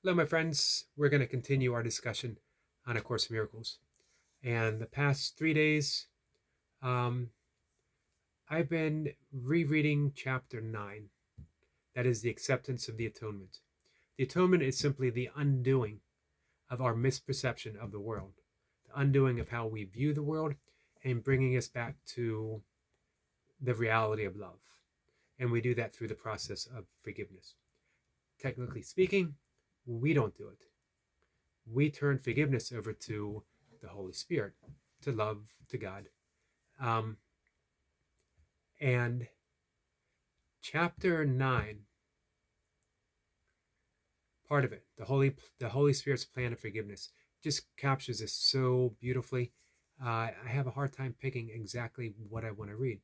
Hello, my friends. We're going to continue our discussion on A Course in Miracles. And the past 3 days, um, I've been rereading chapter 9. That is the acceptance of the atonement. The atonement is simply the undoing of our misperception of the world, the undoing of how we view the world, and bringing us back to the reality of love. And we do that through the process of forgiveness. Technically speaking, we don't do it. We turn forgiveness over to the Holy Spirit, to love, to God. And chapter 9, part of it, the Holy Spirit's plan of forgiveness, just captures this so beautifully. I have a hard time picking exactly what I want to read.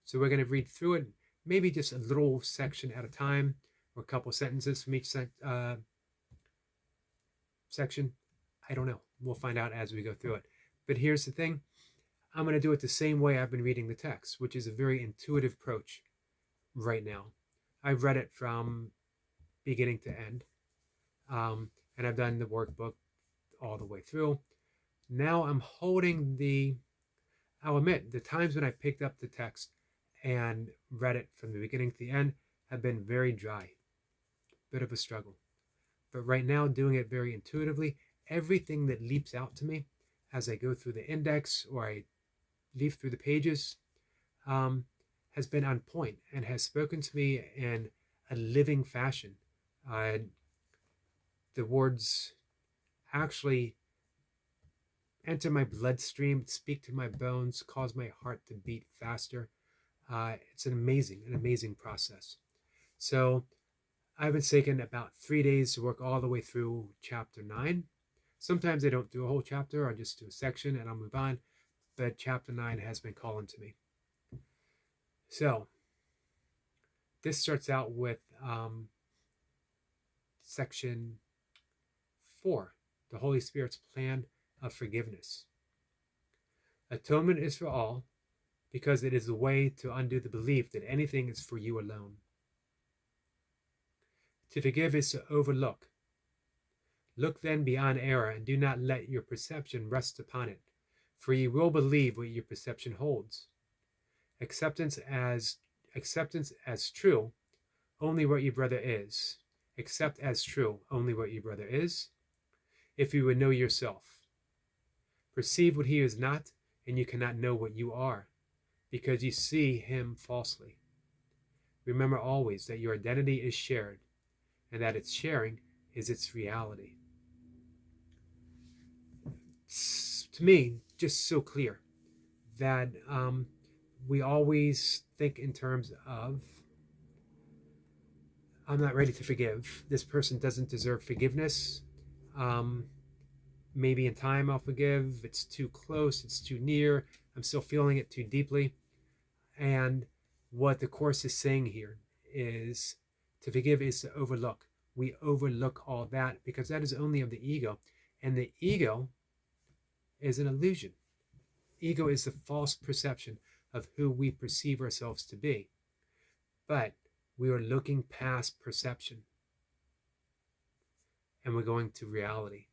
So we're going to read through it, maybe just a little section at a time, or a couple sentences from each section. I don't know. We'll find out as we go through it. But here's the thing. I'm going to do it the same way I've been reading the text, which is a very intuitive approach right now. I've read it from beginning to end. And I've done the workbook all the way through. Now I'm holding I'll admit, the times when I picked up the text and read it from the beginning to the end have been very dry. Bit of a struggle. But right now, doing it very intuitively, everything that leaps out to me as I go through the index or I leaf through the pages has been on point and has spoken to me in a living fashion. The words actually enter my bloodstream, speak to my bones, cause my heart to beat faster. It's an amazing process. So I've been taking about 3 days to work all the way through chapter 9. Sometimes I don't do a whole chapter, I'll just do a section and I'll move on. But chapter 9 has been calling to me. So this starts out with section 4, the Holy Spirit's plan of forgiveness. Atonement is for all because it is a way to undo the belief that anything is for you alone. To forgive is to overlook. Look then beyond error and do not let your perception rest upon it, for you will believe what your perception holds. Acceptance as true only what your brother is. Accept as true only what your brother is, if you would know yourself. Perceive what he is not, and you cannot know what you are, because you see him falsely. Remember always that your identity is shared, and that its sharing is its reality. It's, to me, just so clear that we always think in terms of, I'm not ready to forgive. This person doesn't deserve forgiveness. Maybe in time I'll forgive. It's too close. It's too near. I'm still feeling it too deeply. And what the Course is saying here is to forgive is to overlook. We overlook all that because that is only of the ego. And the ego is an illusion. Ego is the false perception of who we perceive ourselves to be. But we are looking past perception and we're going to reality.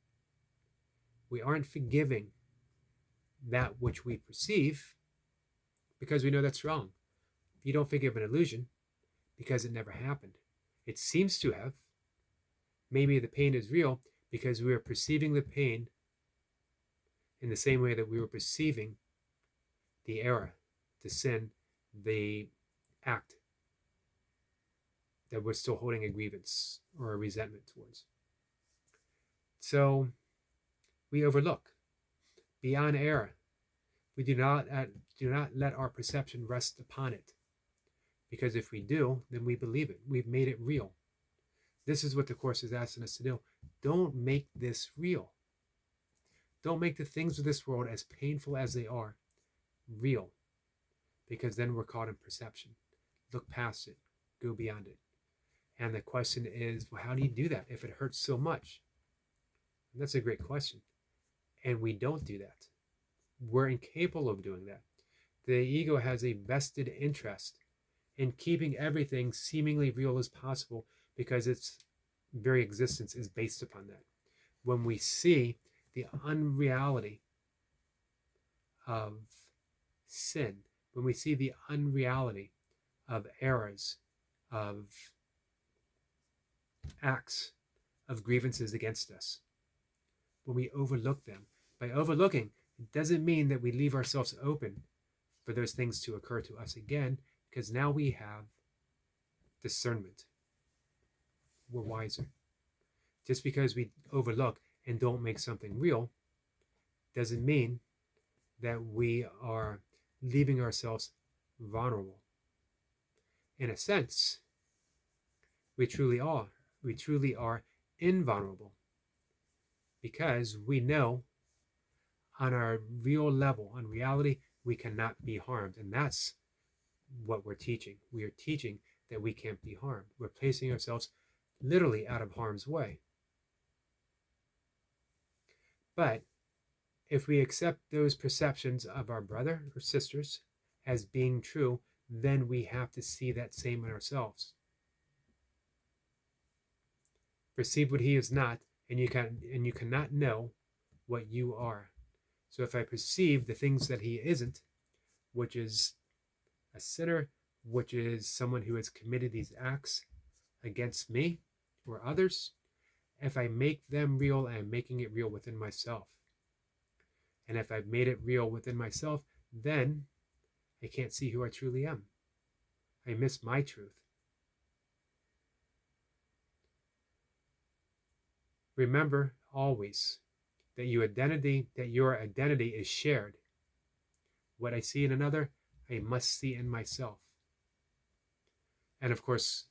We aren't forgiving that which we perceive because we know that's wrong. You don't forgive an illusion because it never happened. It seems to have. Maybe the pain is real because we are perceiving the pain in the same way that we were perceiving the error, the sin, the act that we're still holding a grievance or a resentment towards. So we overlook beyond error. We do not let our perception rest upon it, because if we do, then we believe it. We've made it real. This is what the Course is asking us to do. Don't make this real. Don't make the things of this world, as painful as they are, real, because then we're caught in perception. Look past it. Go beyond it. And the question is, well, how do you do that if it hurts so much? And that's a great question. And we don't do that. We're incapable of doing that. The ego has a vested interest in keeping everything seemingly real as possible because it's very existence is based upon that. When we see the unreality of sin, when we see the unreality of errors, of acts, of grievances against us, when we overlook them, by overlooking, it doesn't mean that we leave ourselves open for those things to occur to us again, because now we have discernment. We're wiser. Just because we overlook and don't make something real doesn't mean that we are leaving ourselves vulnerable. In a sense, we truly are. We truly are invulnerable because we know on our real level, on reality, we cannot be harmed. And that's what we're teaching. We are teaching that we can't be harmed. We're placing ourselves literally out of harm's way. But if we accept those perceptions of our brother or sisters as being true, then we have to see that same in ourselves. Perceive what he is not, and you cannot know what you are. So if I perceive the things that he isn't, which is a sinner, which is someone who has committed these acts against me or others, if I make them real, I'm making it real within myself. And if I've made it real within myself, then I can't see who I truly am. I miss my truth. Remember always that your identity is shared. What I see in another, I must see in myself. And of course,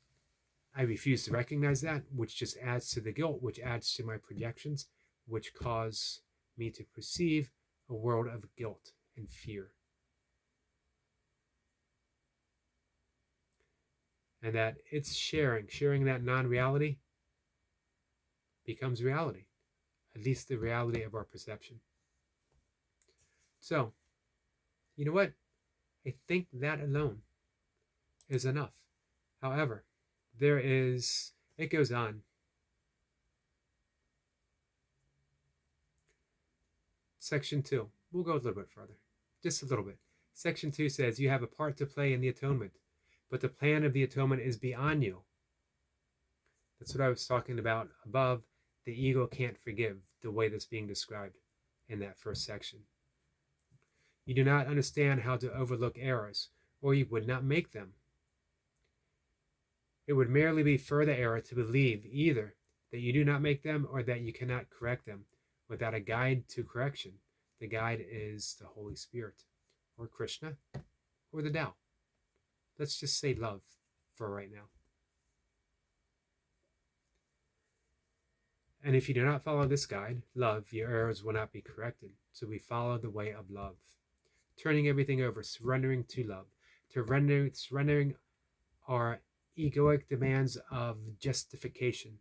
I refuse to recognize that, which just adds to the guilt, which adds to my projections, which cause me to perceive a world of guilt and fear. And that it's sharing that non-reality becomes reality, at least the reality of our perception. So, you know what? I think that alone is enough. However, it goes on. Section 2, we'll go a little bit further, just a little bit. Section 2 says, you have a part to play in the atonement, but the plan of the atonement is beyond you. That's what I was talking about above. The ego can't forgive, the way that's being described in that first section. You do not understand how to overlook errors, or you would not make them. It would merely be further error to believe either that you do not make them or that you cannot correct them without a guide to correction. The guide is the Holy Spirit, or Krishna, or the Tao. Let's just say love for right now. And if you do not follow this guide, love, your errors will not be corrected. So we follow the way of love, turning everything over, surrendering to love, surrendering our egoic demands of justification,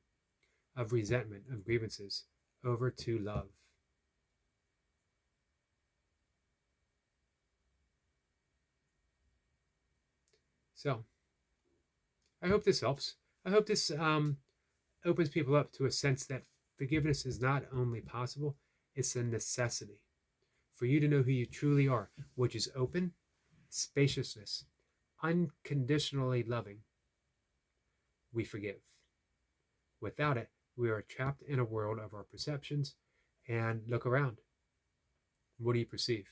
of resentment, of grievances, over to love. So, I hope this helps. I hope this opens people up to a sense that forgiveness is not only possible, it's a necessity for you to know who you truly are, which is open, spaciousness, unconditionally loving. We forgive. Without it, we are trapped in a world of our perceptions. And look around. What do you perceive?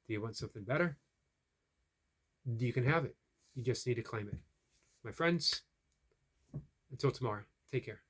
Do you want something better? You can have it. You just need to claim it. My friends, until tomorrow, take care.